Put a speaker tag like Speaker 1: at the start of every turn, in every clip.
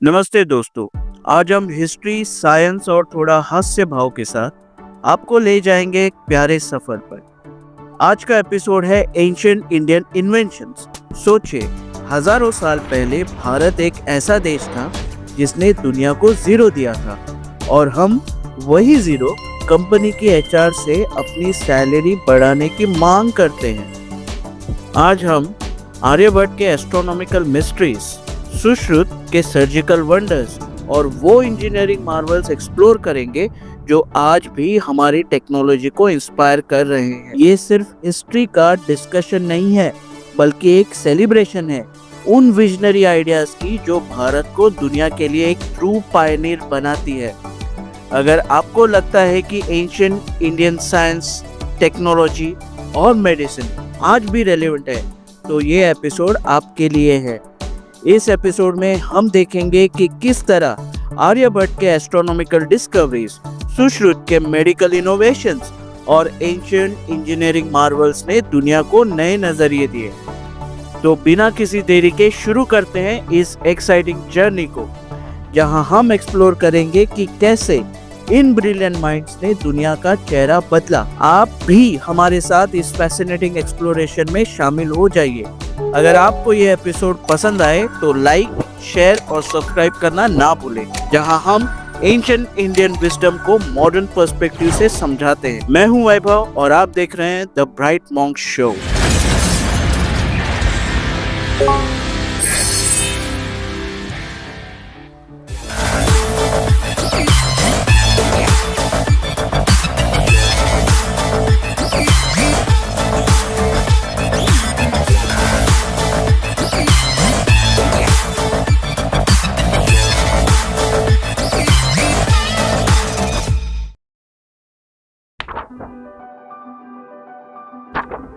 Speaker 1: नमस्ते दोस्तों। आज हम हिस्ट्री, साइंस और थोड़ा हास्य भाव के साथ आपको ले जाएंगे एक प्यारे सफर पर। आज का एपिसोड है एंशिएंट इंडियन इन्वेंशंस। सोचिए, हजारों साल पहले भारत एक ऐसा देश था जिसने दुनिया को जीरो दिया था, और हम वही जीरो कंपनी की एचआर से अपनी सैलरी बढ़ाने की मांग करते हैं। आज हम आर्यभट्ट के एस्ट्रोनॉमिकल मिस्ट्रीज, सुश्रुत के सर्जिकल वंडर्स और वो इंजीनियरिंग मार्वल्स एक्सप्लोर करेंगे जो आज भी हमारी टेक्नोलॉजी को इंस्पायर कर रहे हैं। ये सिर्फ हिस्ट्री का डिस्कशन नहीं है, बल्कि एक सेलिब्रेशन है उन विजनरी आइडियाज की जो भारत को दुनिया के लिए एक ट्रू पायनियर बनाती है। अगर आपको लगता है कि एंशिएंट इंडियन साइंस, टेक्नोलॉजी और मेडिसिन आज भी रेलेवेंट है, तो ये एपिसोड आपके लिए है। इस एपिसोड में हम देखेंगे कि किस तरह आर्यभट्ट के एस्ट्रोनॉमिकल डिस्कवरीज, सुश्रुत के मेडिकल इनोवेशंस और एंशिएंट इंजीनियरिंग मार्वल्स ने दुनिया को नए नजरिए दिए। तो बिना किसी देरी के शुरू करते हैं इस एक्साइटिंग जर्नी को, जहां हम एक्सप्लोर करेंगे कि कैसे इन ब्रिलियंट माइंड्स ने दुनिया का चेहरा बदला। आप भी हमारे साथ इस फैसिनेटिंग एक्सप्लोरेशन में शामिल हो जाइए। अगर आपको ये एपिसोड पसंद आए तो लाइक, शेयर और सब्सक्राइब करना ना भूलें, जहां हम एंशिएंट इंडियन विजडम को मॉडर्न पर्सपेक्टिव से समझाते हैं। मैं हूं वैभव और आप देख रहे हैं the bright monk show.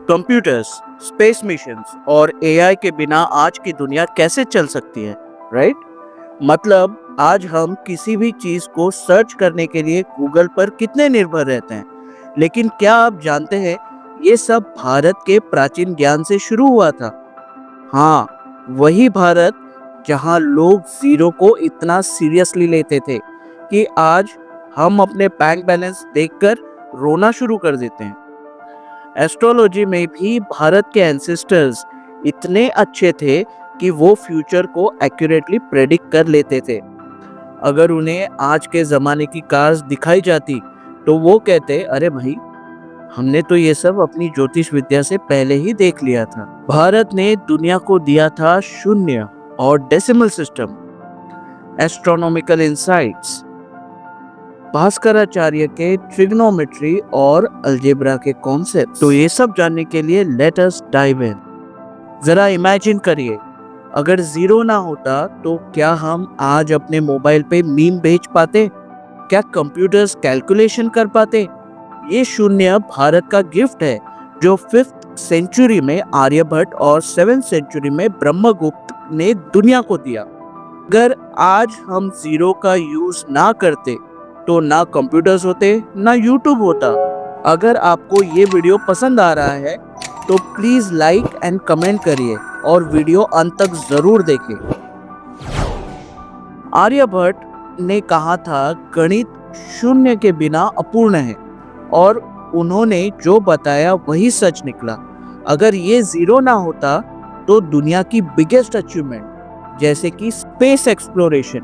Speaker 1: Computers, space missions और एआई के बिना आज की दुनिया कैसे चल सकती है, राइट? मतलब आज हम किसी भी चीज को सर्च करने के लिए गूगल पर कितने निर्भर रहते हैं, लेकिन क्या आप जानते हैं ये सब भारत के प्राचीन ज्ञान से शुरू हुआ था। हाँ, वही भारत जहाँ लोग जीरो को इतना सीरियसली लेते थे कि आज हम अपने बैंक बैलेंस देखकर रोना शुरू कर देते हैं। एस्ट्रोलॉजी में भी भारत के एंसेस्टर्स इतने अच्छे थे कि वो फ्यूचर को एक्यूरेटली प्रेडिक्ट कर लेते थे। अगर उन्हें आज के ज़माने की कार्स दिखाई जाती तो वो कहते, अरे भाई, हमने तो ये सब अपनी ज्योतिष विद्या से पहले ही देख लिया था। भारत ने दुनिया को दिया था शून्य और decimal system, astronomical insights, Bhaskaracharya के ट्रिग्नोमेट्री और अलजेब्रा के कॉन्सेप्ट। तो ये सब जानने के लिए लेट अस डाइव इन। जरा इमेजिन करिए, अगर जीरो ना होता तो क्या हम आज अपने मोबाइल पे मीम भेज पाते? क्या कंप्यूटर्स कैलकुलेशन कर पाते? ये शून्य भारत का गिफ्ट है जो 5th सेंचुरी में आर्यभट्ट और 7th सेंचुरी में ब्रह्मगुप्त ने दुनिया को दिया। अगर आज हम जीरो का यूज ना करते तो ना कंप्यूटर्स होते, ना यूट्यूब होता। अगर आपको ये वीडियो पसंद आ रहा है तो प्लीज लाइक एंड कमेंट करिए और वीडियो अंत तक जरूर देखें। आर्यभट्ट ने कहा था गणित शून्य के बिना अपूर्ण है, और उन्होंने जो बताया वही सच निकला। अगर ये जीरो ना होता तो दुनिया की बिगेस्ट अचीवमेंट जैसे कि स्पेस एक्सप्लोरेशन,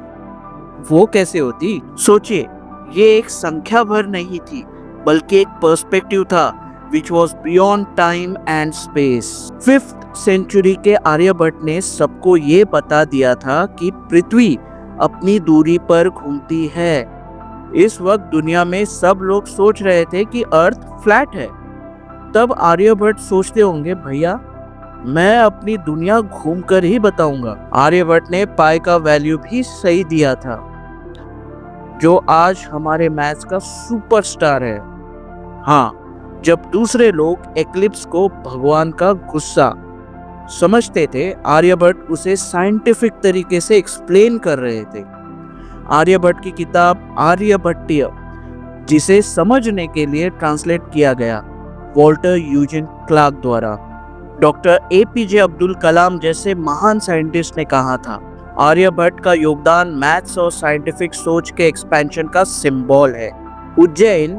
Speaker 1: वो कैसे होती? सोचिए, ये एक संख्या भर नहीं थी, बल्कि एक पर्सपेक्टिव था which was beyond time and space। 5th century के आर्यभट्ट ने सबको ये बता दिया था कि पृथ्वी अपनी दूरी पर घूमती है। इस वक्त दुनिया में सब लोग सोच रहे थे कि अर्थ फ्लैट है। तब आर्यभट्ट सोचते होंगे, भैया मैं अपनी दुनिया घूमकर ही बताऊंगा। आर्यभट्ट ने पाई का वैल्यू भी सही दिया था, जो आज हमारे मैथ्स का सुपरस्टार है। हाँ, जब दूसरे लोग एक्लिप्स को भगवान का गुस्सा समझते थे, आर्यभट्ट उसे साइंटिफिक तरीके से एक्सप्लेन कर रहे थे। आर्यभट्ट की किताब आर्यभट्टीय, जिसे समझने के लिए ट्रांसलेट किया गया वॉल्टर यूजिन क्लार्क द्वारा, डॉक्टर एपीजे अब्दुल कलाम जैसे महान साइंटिस्ट ने कहा था, आर्यभट्ट का योगदान मैथ्स और साइंटिफिक सोच के एक्सपेंशन का सिंबल है। उज्जैन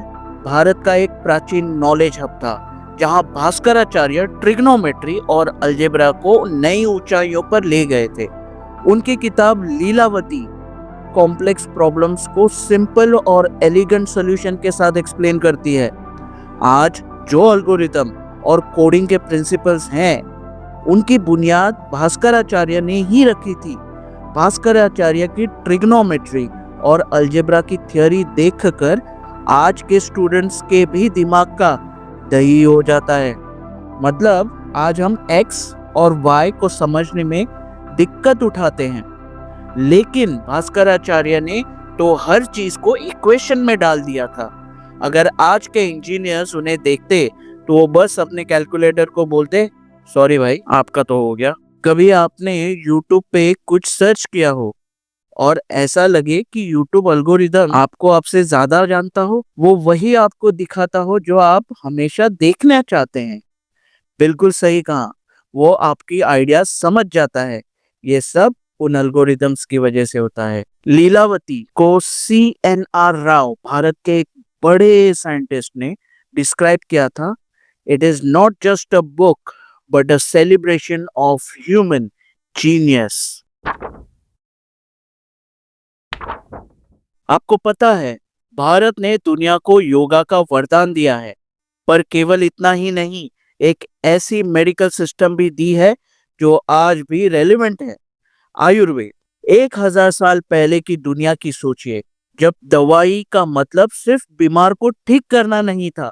Speaker 1: भारत का एक प्राचीन नॉलेज हब था, जहां भास्कराचार्य ट्रिग्नोमेट्री और अलजेब्रा को नई ऊंचाइयों पर ले गए थे। उनकी किताब लीलावती कॉम्प्लेक्स प्रॉब्लम्स को सिंपल और एलिगेंट सॉल्यूशन के साथ एक्सप्लेन करती है। आज जो एल्गोरिथम और कोडिंग के प्रिंसिपल्स हैं, उनकी बुनियाद भास्कराचार्य ने ही रखी थी। भास्कराचार्य की ट्रिग्नोमेट्री और अलजेब्रा की थ्योरी देखकर आज के स्टूडेंट्स के भी दिमाग का दही हो जाता है। मतलब आज हम x और y को समझने में दिक्कत उठाते हैं, लेकिन भास्कराचार्य ने तो हर चीज को इक्वेशन में डाल दिया था। अगर आज के इंजीनियर्स उन्हें देखते तो वो बस अपने कैलकुलेटर को बोलते, सॉरी भाई आपका तो हो गया। कभी आपने YouTube पे कुछ सर्च किया हो और ऐसा लगे कि YouTube एल्गोरिदम आपको आपसे ज्यादा जानता हो, वो वही आपको दिखाता हो जो आप हमेशा देखना चाहते हैं? बिल्कुल सही कहा, वो आपकी आइडिया समझ जाता है। ये सब उन एल्गोरिदम्स की वजह से होता है। लीलावती को CNR राव, भारत के एक बड़े साइंटिस्ट, ने डिस्क्राइब किया था, it is not just a book but a celebration of human genius. आपको पता है, भारत ने दुनिया को योगा का वरदान दिया है, पर केवल इतना ही नहीं, एक ऐसी मेडिकल सिस्टम भी दी है जो आज भी रेलेवेंट है। आयुर्वेद। 1000 साल पहले की दुनिया की सोचिए, जब दवाई का मतलब सिर्फ बीमार को ठीक करना नहीं था,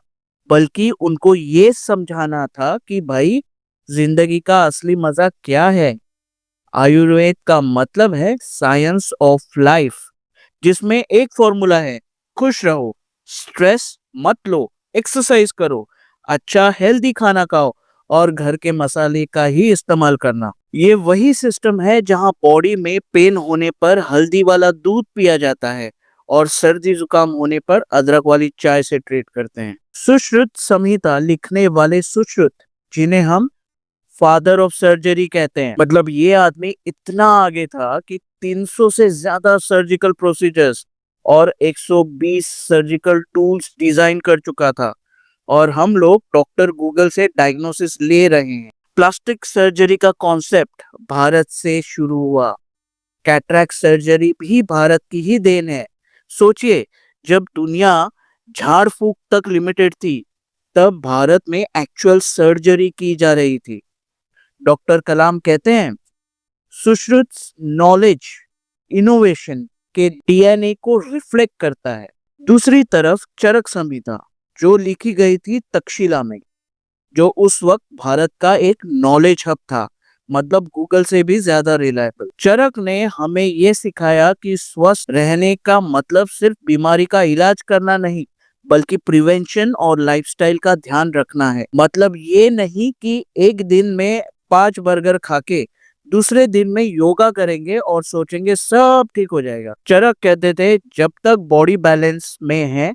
Speaker 1: बल्कि उनको ये समझाना था कि भाई जिंदगी का असली मजा क्या है। आयुर्वेद का मतलब है साइंस ऑफ लाइफ, जिसमें एक फॉर्मूला है, खुश रहो, स्ट्रेस मत लो, एक्सरसाइज करो, अच्छा हेल्दी खाना खाओ और घर के मसाले का ही इस्तेमाल करना। ये वही सिस्टम है जहां बॉडी में पेन होने पर हल्दी वाला दूध पिया जाता है और सर्दी जुकाम होने पर अदरक वाली चाय से ट्रीट करते हैं। सुश्रुत संहिता लिखने वाले सुश्रुत, जिन्हें हम फादर ऑफ सर्जरी कहते हैं, मतलब ये आदमी इतना आगे था कि 300 से ज्यादा सर्जिकल प्रोसीजर्स और 120 सर्जिकल टूल्स डिजाइन कर चुका था, और हम लोग डॉक्टर गूगल से डायग्नोसिस ले रहे हैं। प्लास्टिक सर्जरी का कॉन्सेप्ट भारत से शुरू हुआ। कैटरैक्ट सर्जरी भी भारत की ही देन है। सोचिए, जब दुनिया झाड़ फूक तक लिमिटेड थी, तब भारत में एक्चुअल सर्जरी की जा रही थी। डॉक्टर कलाम कहते हैं, सुश्रुत नॉलेज इनोवेशन के DNA को रिफ्लेक्ट करता है। दूसरी तरफ चरक संहिता, जो लिखी गई थी तक्षशिला में, जो उस वक्त भारत का एक नॉलेज हब था, मतलब गूगल से भी ज्यादा रिलायबल। चरक ने हमें ये सिखाया कि स्वस्थ रहने का मतलब सिर्फ बीमारी का इलाज करना नहीं, बल्कि प्रिवेंशन और लाइफस्टाइल का ध्यान रखना है। मतलब ये नहीं कि एक दिन में 5 बर्गर खा के दूसरे दिन में योगा करेंगे और सोचेंगे सब ठीक हो जाएगा। चरक कहते थे, जब तक बॉडी बैलेंस में है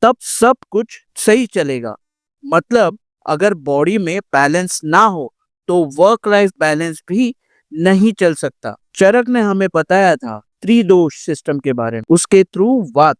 Speaker 1: तब सब कुछ सही चलेगा। मतलब अगर बॉडी में बैलेंस ना हो तो वर्क लाइफ बैलेंस भी नहीं चल सकता। चरक ने हमें बताया था त्रिदोष सिस्टम के बारे में। उसके थ्रू वात,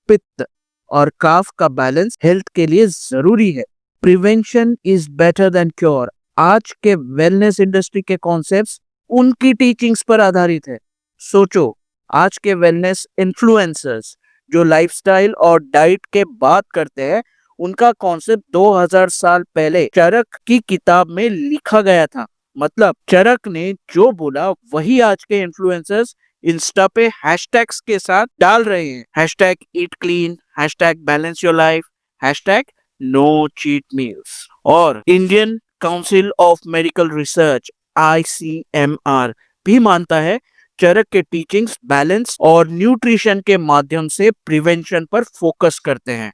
Speaker 1: पित्त और काफ का बैलेंस हेल्थ के लिए जरूरी है। Prevention is better than cure. आज के वेलनेस इंडस्ट्री के कॉन्सेप्ट्स उनकी टीचिंग्स पर आधारित है। सोचो, आज के वेलनेस इन्फ्लुएंसर्स जो लाइफस्टाइल और डाइट के बात करते हैं, उनका कॉन्सेप्ट 2000 साल पहले चरक की किताब में लिखा गया था। मतलब चरक ने जो बोला वही आज के इन्फ्लुएंसर्स इंस्टा पे हैशटैग्स के साथ डाल रहे हैं। Hashtag eat clean, hashtag balance your life, hashtag no cheat meals. और Indian council of medical research ICMR भी मानता है चरक के टीचिंग्स बैलेंस और न्यूट्रिशन के माध्यम से प्रिवेंशन पर फोकस करते हैं।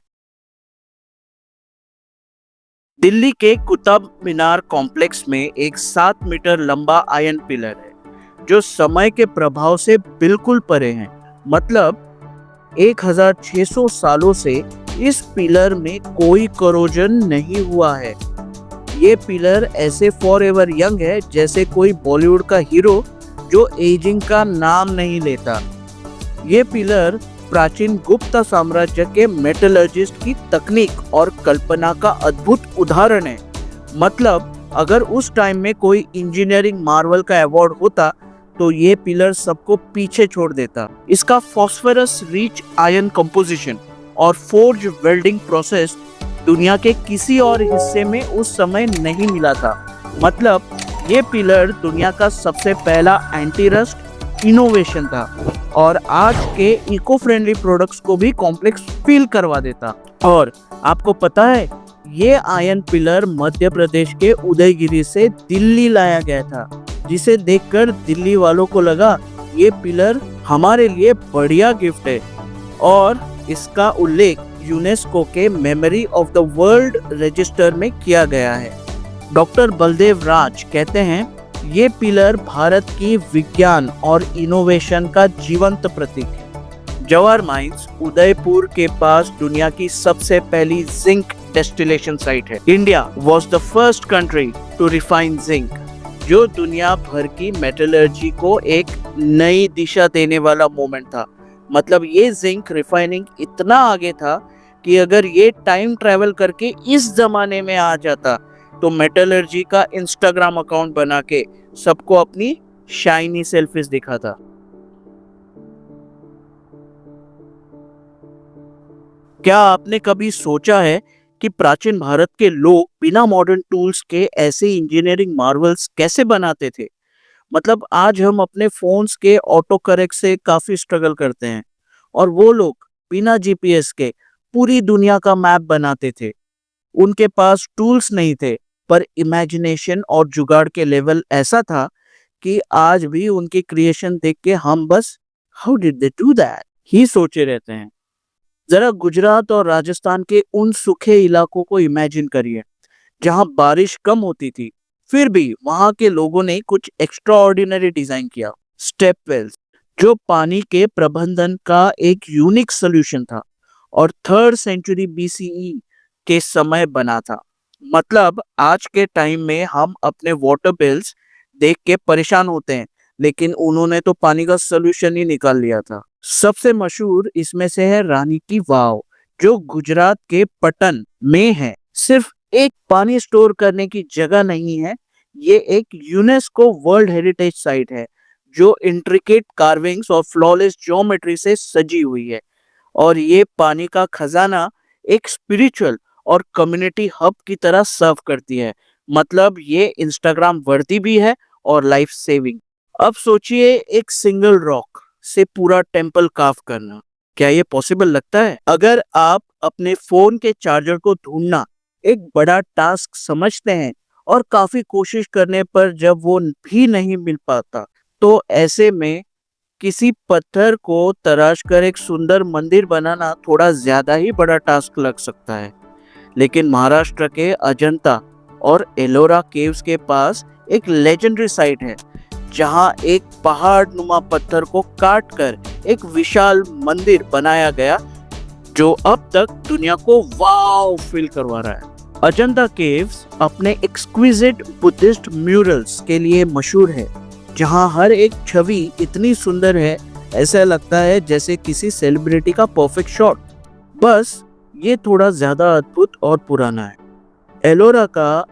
Speaker 1: दिल्ली के कुतुब मीनार कॉम्प्लेक्स में एक 7 मीटर लंबा आयरन पिलर है, जो समय के प्रभाव से बिल्कुल परे है। मतलब 1600 सालों से इस पिलर में कोई करोजन नहीं हुआ है। ये पिलर ऐसे फॉर एवर यंग है जैसे कोई बॉलीवुड का हीरो जो एजिंग का नाम नहीं लेता। ये पिलर प्राचीन गुप्त साम्राज्य के मेटलर्जिस्ट की तकनीक और कल्पना का अद्भुत उदाहरण है। मतलब अगर उस टाइम में कोई इंजीनियरिंग मार्वल का अवार्ड होता तो ये पिलर सबको पीछे छोड़ देता। इसका फॉस्फोरस रिच आयरन कंपोजिशन और फोर्ज वेल्डिंग प्रोसेस दुनिया के किसी और हिस्से में उस समय नहीं मिला था। मतलब ये पिलर दुनिया का सबसे पहला एंटी रस्ट इनोवेशन था और आज के इको फ्रेंडली प्रोडक्ट्स को भी कॉम्प्लेक्स फील करवा देता। और आपको पता है ये आयरन पिलर मध्य प्रदेश के उदयगिरी से दिल्ली लाया गया था, जिसे देखकर दिल्ली वालों को लगा ये पिलर हमारे लिए बढ़िया गिफ्ट है और इसका उल्लेख यूनेस्को के memory of the world register में किया गया है। डॉक्टर बलदेव राज कहते हैं ये पिलर भारत की विज्ञान और इनोवेशन का जीवंत प्रतीक है। जवाहर माइंस उदयपुर के पास दुनिया की सबसे पहली जिंक डेस्टिलेशन साइट है। India was the first country to refine zinc, जो दुनिया भर की मेटलर्जी को एक नई दिशा देने वाला मोमेंट था। मतलब ये जिंक रिफाइनिंग इतना आगे था कि अगर ये टाइम ट्रैवल करके इस जमाने में आ जाता तो मेटलर्जी का इंस्टाग्राम अकाउंट बना के सबको अपनी शाइनी सेल्फीज दिखाता। क्या आपने कभी सोचा है कि प्राचीन भारत के लोग बिना मॉडर्न टूल्स के ऐसे इंजीनियरिंग मार्वल्स कैसे बनाते थे? मतलब आज हम अपने फोन्स के ऑटो करेक्ट से काफी स्ट्रगल करते हैं और वो लोग बिना जीपीएस के पूरी दुनिया का मैप बनाते थे। उनके पास टूल्स नहीं थे पर इमेजिनेशन और जुगाड़ के लेवल ऐसा था कि आज भी उनकी क्रिएशन देख के हम बस how did they do that he सोचे रहते हैं। जरा गुजरात और राजस्थान के उन सूखे इलाकों को इमेजिन करिए जहां बारिश कम होती थी, फिर भी वहां के लोगों ने कुछ एक्स्ट्राऑर्डिनरी डिजाइन किया। स्टेप वेल्स जो पानी के प्रबंधन का एक यूनिक सॉल्यूशन था और 3rd सेंचुरी बीसीई के समय बना था। मतलब आज के टाइम में हम अपने वाटर बिल्स देख के परेशान होते हैं, लेकिन उन्होंने तो पानी का सॉल्यूशन ही निकाल लिया था। सबसे मशहूर इसमें से है रानी की वाव, जो गुजरात के पटन में है। सिर्फ एक पानी स्टोर करने की जगह नहीं है, ये एक यूनेस्को वर्ल्ड हेरिटेज साइट है जो इंट्रिकेट कार्विंग्स और फ्लॉलेस ज्योमेट्री से सजी हुई है। और ये पानी का खजाना एक स्पिरिचुअल और कम्युनिटी हब की तरह सर्व करती है। मतलब ये इंस्टाग्राम वर्दी भी है और लाइफ सेविंग। अब सोचिए एक सिंगल रॉक से पूरा टेम्पल कार्व करना, क्या ये पॉसिबल लगता है? अगर आप अपने फोन के चार्जर को ढूंढना एक बड़ा टास्क समझते हैं और काफी कोशिश करने पर जब वो भी नहीं मिल पाता, तो ऐसे में किसी पत्थर को तराश कर एक सुंदर मंदिर बनाना थोड़ा ज्यादा ही बड़ा टास्क लग सकता है। लेकिन महाराष्ट्र के अजंता और एलोरा केव्स के पास एक लेजेंडरी साइट है जहां एक पहाड़ नुमा पत्थर को काट कर एक विशाल मंदिर बनाया गया, जो अब तक दुनिया को वाव फील करवा रहा है। अजंता केव्स अपने एक्सक्विजिट बुद्धिस्ट म्यूरल्स के लिए मशहूर है, जहां हर एक छवि इतनी सुंदर है ऐसा लगता है जैसे किसी सेलिब्रिटी का परफेक्ट शॉट। बस ये थोड़ा ज्यादा अद्भुत और पुराना है। एलोरा का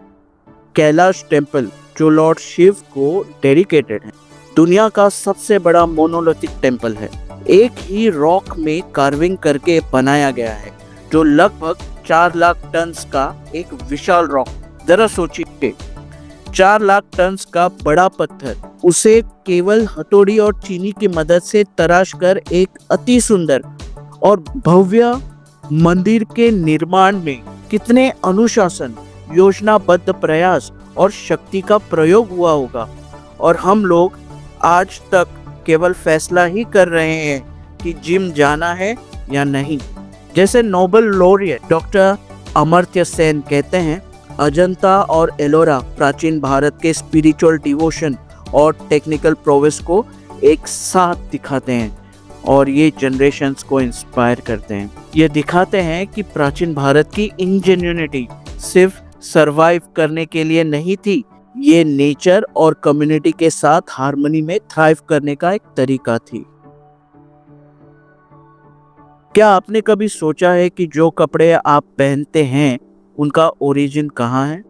Speaker 1: कैलाश टेम्पल जो लॉर्ड शिव को डेडिकेटेड है, दुनिया का सबसे बड़ा मोनोलिथिक टेम्पल है। एक ही रॉक में कार्विंग करके बनाया गया है, जो लगभग 4 लाख टन का एक विशाल रॉक। जरा सोचिए 4 लाख टन का बड़ा पत्थर, उसे केवल हथौड़ी और चीनी की मदद से तराश कर एक अति सुंदर और भव्य मंदिर के निर्माण में कितने अनुशासन, योजनाबद्ध प्रयास और शक्ति का प्रयोग हुआ होगा। और हम लोग आज तक केवल फैसला ही कर रहे हैं कि जिम जाना है या नहीं। जैसे Nobel laureate doctor Amartya Sen कहते हैं, अजंता और एलोरा प्राचीन भारत के स्पिरिचुअल डिवोशन और टेक्निकल प्रोवेस को एक साथ दिखाते हैं और ये जनरेशन्स को इंस्पायर करते हैं। ये दिखाते हैं कि प्राचीन भारत की इंजेन्युइटी सिर्फ सरवाइव करने के लिए नहीं थी, ये नेचर और कम्युनिटी के साथ हार्मनी में थ्राइव करने का एक तरीका थी। क्या आपने कभी सोचा है कि जो कपड़े आप पहनते हैं उनका ओरिजिन कहाँ है?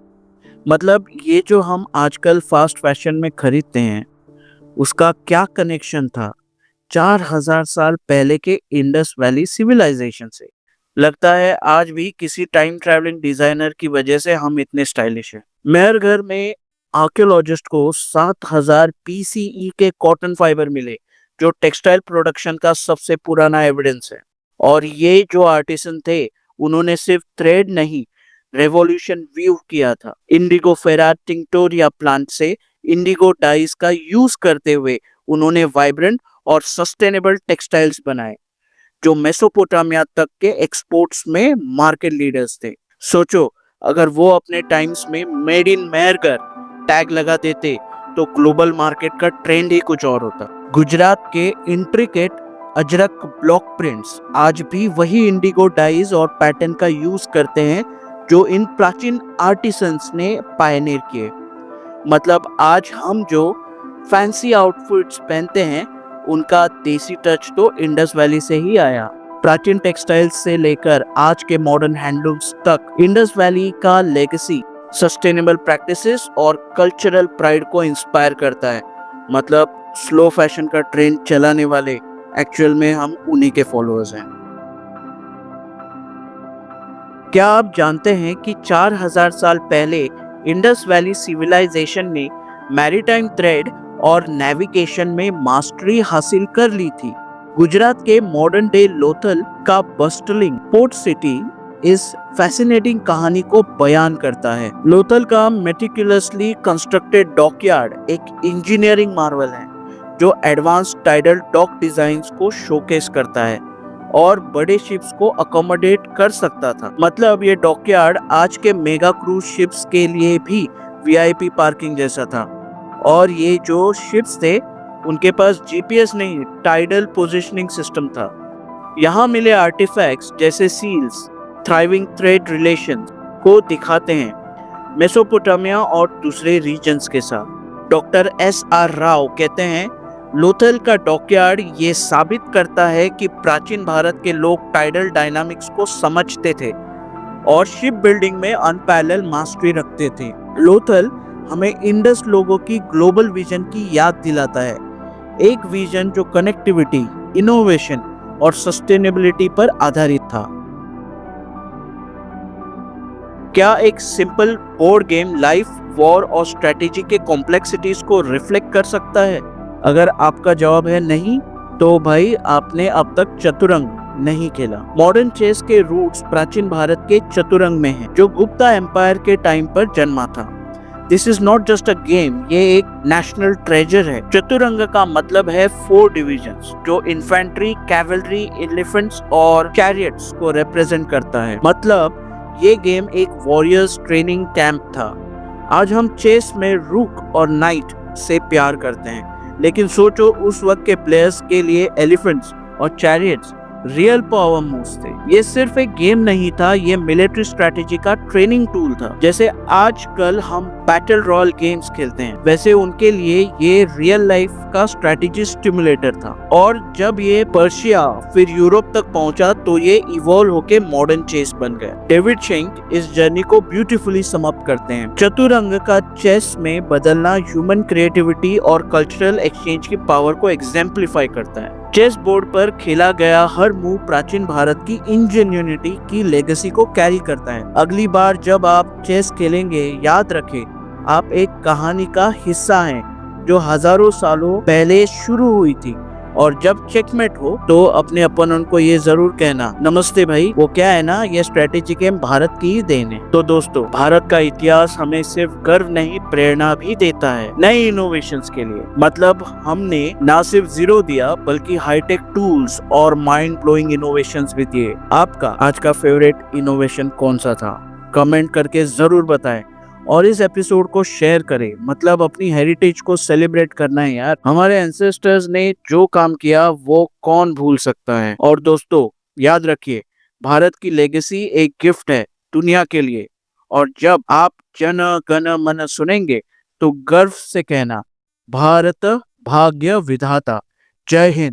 Speaker 1: मतलब ये जो हम आजकल फास्ट फैशन में खरीदते हैं उसका क्या कनेक्शन था 4000 साल पहले के इंडस वैली सिविलाइजेशन से? लगता है आज भी किसी टाइम ट्रैवलिंग डिजाइनर की वजह से हम इतने स्टाइलिश हैं। मेहरगढ़ में आर्कियोलॉजिस्ट को 7000 पीसीई के कॉटन फाइबर मिले, जो टेक्सटाइल प्रोडक्शन का सबसे पुराना एविडेंस है। और ये जो आर्टिसन थे, उन्होंने सिर्फ थ्रेड नहीं, रेवोल्यूशन व्यू किया था। इंडिगो फेरा टिंक्टोरिया प्लांट से इंडिगो डाइज का यूज करते हुए उन्होंने वाइब्रेंट और सस्टेनेबल टेक्सटाइल्स बनाए, जो मेसोपोटामिया तक के एक्सपोर्ट्स में मार्केट लीडर्स थे। सोचो, अगर वो अपने टाइम्स में मेड इन मेहरगढ़ टैग लगा देते तो ग्लोबल मार्केट का ट्रेंड ही कुछ और होता। गुजरात के इंट्रिकेट अजरक ब्लॉक प्रिंट्स आज भी वही इंडिगो डाइज और पैटर्न का यूज करते हैं जो इन प्राचीन आर्टिसंस ने पायनियर किए। मतलब आज हम जो फैंसी आउटफिट्स पहनते हैं उनका देसी टच तो इंडस वैली से ही आया। प्राचीन टेक्सटाइल्स से लेकर आज के मॉडर्न हैंडलूम्स तक इंडस वैली का लेगेसी सस्टेनेबल प्रैक्टिसेस और कल्चरल प्राइड को इंस्पायर करता है। मतलब स्लो फैशन का ट्रेंड चलाने वाले एक्चुअल में हम उन्हीं के फॉलोअर्स हैं। क्या आप जानते हैं कि 4000 साल पहले इंडस वैली सिविलाइजेशन ने मैरीटाइम थ्रेड और नेविगेशन में मास्टरी हासिल कर ली थी? गुजरात के मॉडर्न डे लोथल का बस्टलिंग पोर्ट सिटी इस फैसिनेटिंग कहानी को बयान करता है। लोथल का मेटिकुलसली कंस्ट्रक्टेड डॉकयार्ड एक इंजीनियरिंग मार्वल है जो एडवांस टाइडल डॉक डिजाइन्स को शोकेस करता है और बड़े शिप्स को अकोमोडेट कर सकता था। मतलब ये डॉकयार्ड आज के मेगा क्रूज शिप्स के लिए भी वीआईपी पार्किंग जैसा था। और ये जो शिप्स थे उनके पास जीपीएस नहीं, टाइडल पोजीशनिंग सिस्टम था। यहाँ मिले आर्टिफैक्ट्स जैसे सील्स थ्राइविंग थ्रेड रिलेशन को दिखाते हैं मेसोपोटामिया और दूसरे रीजन्स के साथ। Doctor SR. राव कहते हैं, लोथल का डॉकयार्ड ये साबित करता है कि प्राचीन भारत के लोग टाइडल डायनामिक्स को समझते थे और शिप बिल्डिंग में अनपैरेलल मास्टरी रखते थे। लोथल हमें इंडस लोगों की ग्लोबल विजन की याद दिलाता है, एक विजन जो कनेक्टिविटी, इनोवेशन और सस्टेनेबिलिटी पर आधारित था। क्या एक simple board game life, war और स्ट्रेटेजी के कॉम्प्लेक्सिटीज को रिफ्लेक्ट कर सकता है? अगर आपका जवाब है नहीं, तो भाई आपने अब तक चतुरंग नहीं खेला। मॉडर्न चेस के रूट्स प्राचीन भारत के चतुरंग में हैं, जो गुप्ता एम्पायर के टाइम पर जन्मा था। This is not just a game, ये एक नेशनल ट्रेजर है। चतुरंग का मतलब है 4 डिविजन्स, जो इन्फेंट्री, कैवलरी, एलिफेंट्स और चैरियट्स को रिप्रेजेंट करता है। मतलब ये गेम एक वॉरियर्स ट्रेनिंग कैंप था। आज हम चेस में रूक और नाइट से प्यार करते हैं, लेकिन सोचो उस वक्त के प्लेयर्स के लिए एलिफेंट्स और चैरियट्स रियल पावर मूव्स थे। ये सिर्फ एक गेम नहीं था, ये मिलिट्री स्ट्रेटेजी का ट्रेनिंग टूल था। जैसे आजकल हम बैटल रॉयल गेम्स खेलते हैं, वैसे उनके लिए ये रियल लाइफ का स्ट्रेटेजी स्टिमुलेटर था। और जब ये पर्शिया फिर यूरोप तक पहुंचा तो ये इवॉल्व होके मॉडर्न चेस बन गया। डेविड शेंक इस जर्नी को ब्यूटीफुली समाप्त करते हैं। चतुरंग का चेस में बदलना ह्यूमन क्रिएटिविटी और कल्चरल एक्सचेंज की पावर को एग्जेम्पलीफाई करता है। चेस बोर्ड पर खेला गया हर मूव प्राचीन भारत की इंजेन्युइटी की लेगेसी को कैरी करता है। अगली बार जब आप चेस खेलेंगे, याद रखें आप एक कहानी का हिस्सा हैं जो हजारों सालों पहले शुरू हुई थी। और जब चेकमेट हो तो अपने अपोनेंट को ये जरूर कहना, नमस्ते भाई, वो क्या है ना, ये स्ट्रेटेजी गेम भारत की ही देन है। तो दोस्तों, भारत का इतिहास हमें सिर्फ गर्व नहीं, प्रेरणा भी देता है नए इनोवेशंस के लिए। मतलब हमने ना सिर्फ जीरो दिया, बल्कि हाईटेक टूल्स और माइंड ब्लोइंग इनोवेशंस भी दिए। आपका आज का फेवरेट इनोवेशन कौन सा था? कमेंट करके जरूर बताएं और इस एपिसोड को शेयर करें। मतलब अपनी हेरिटेज को सेलिब्रेट करना है यार। हमारे एंसेस्टर्स ने जो काम किया वो कौन भूल सकता है। और दोस्तों, याद रखिए, भारत की लेगेसी एक गिफ्ट है दुनिया के लिए। और जब आप जन गण मन सुनेंगे तो गर्व से कहना, भारत भाग्य विधाता। जय हिंद।